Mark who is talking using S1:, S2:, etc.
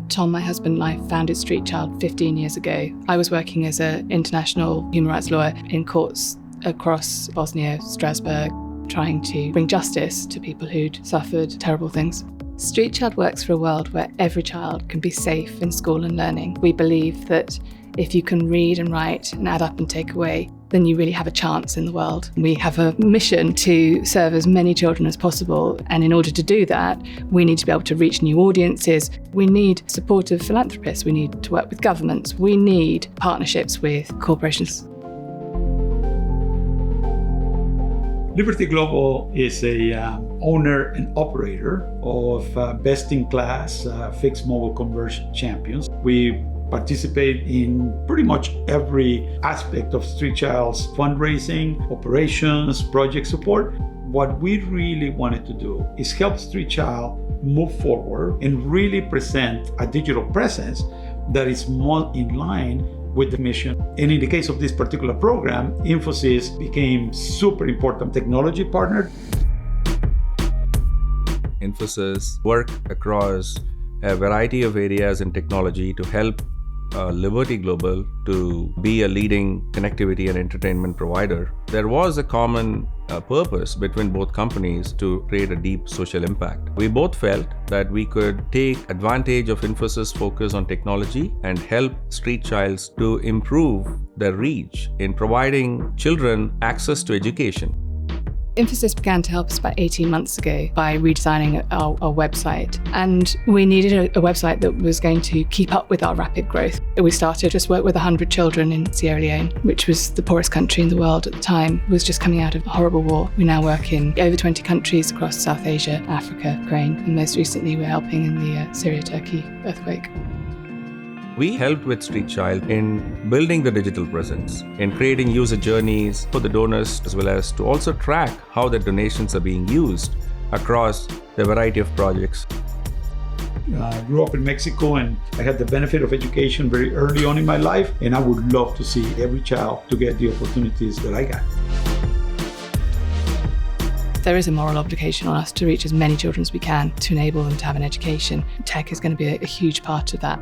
S1: Tom, my husband, and I founded Street Child 15 years ago. I was working as an international human rights lawyer in courts across Bosnia, Strasbourg, trying to bring justice to people who'd suffered terrible things. Street Child works for a world where every child can be safe in school and learning. We believe that if you can read and write and add up and take away, then you really have a chance in the world. We have a mission to serve as many children as possible, and in order to do that, we need to be able to reach new audiences. We need supportive philanthropists, we need to work with governments, we need partnerships with corporations.
S2: Liberty Global is a owner and operator of best-in-class fixed mobile conversion champions. We participate in pretty much every aspect of Street Child's fundraising, operations, project support. What we really wanted to do is help Street Child move forward and really present a digital presence that is more in line with the mission. And in the case of this particular program, Infosys became super important technology partner.
S3: Infosys work across a variety of areas in technology to help Liberty Global to be a leading connectivity and entertainment provider. There was a common purpose between both companies to create a deep social impact. We both felt that we could take advantage of Infosys' focus on technology and help Street Childs to improve their reach in providing children access to education.
S1: Infosys began to help us about 18 months ago by redesigning our website, and we needed a website that was going to keep up with our rapid growth. We started just work with 100 children in Sierra Leone, which was the poorest country in the world at the time. It was just coming out of a horrible war. We now work in over 20 countries across South Asia, Africa, Ukraine, and most recently we're helping in the Syria-Turkey earthquake.
S3: We helped with Street Child in building the digital presence, in creating user journeys for the donors, as well as to also track how the donations are being used across the variety of projects.
S2: I grew up in Mexico and I had the benefit of education very early on in my life, and I would love to see every child to get the opportunities that I got.
S1: There is a moral obligation on us to reach as many children as we can to enable them to have an education. Tech is going to be a huge part of that.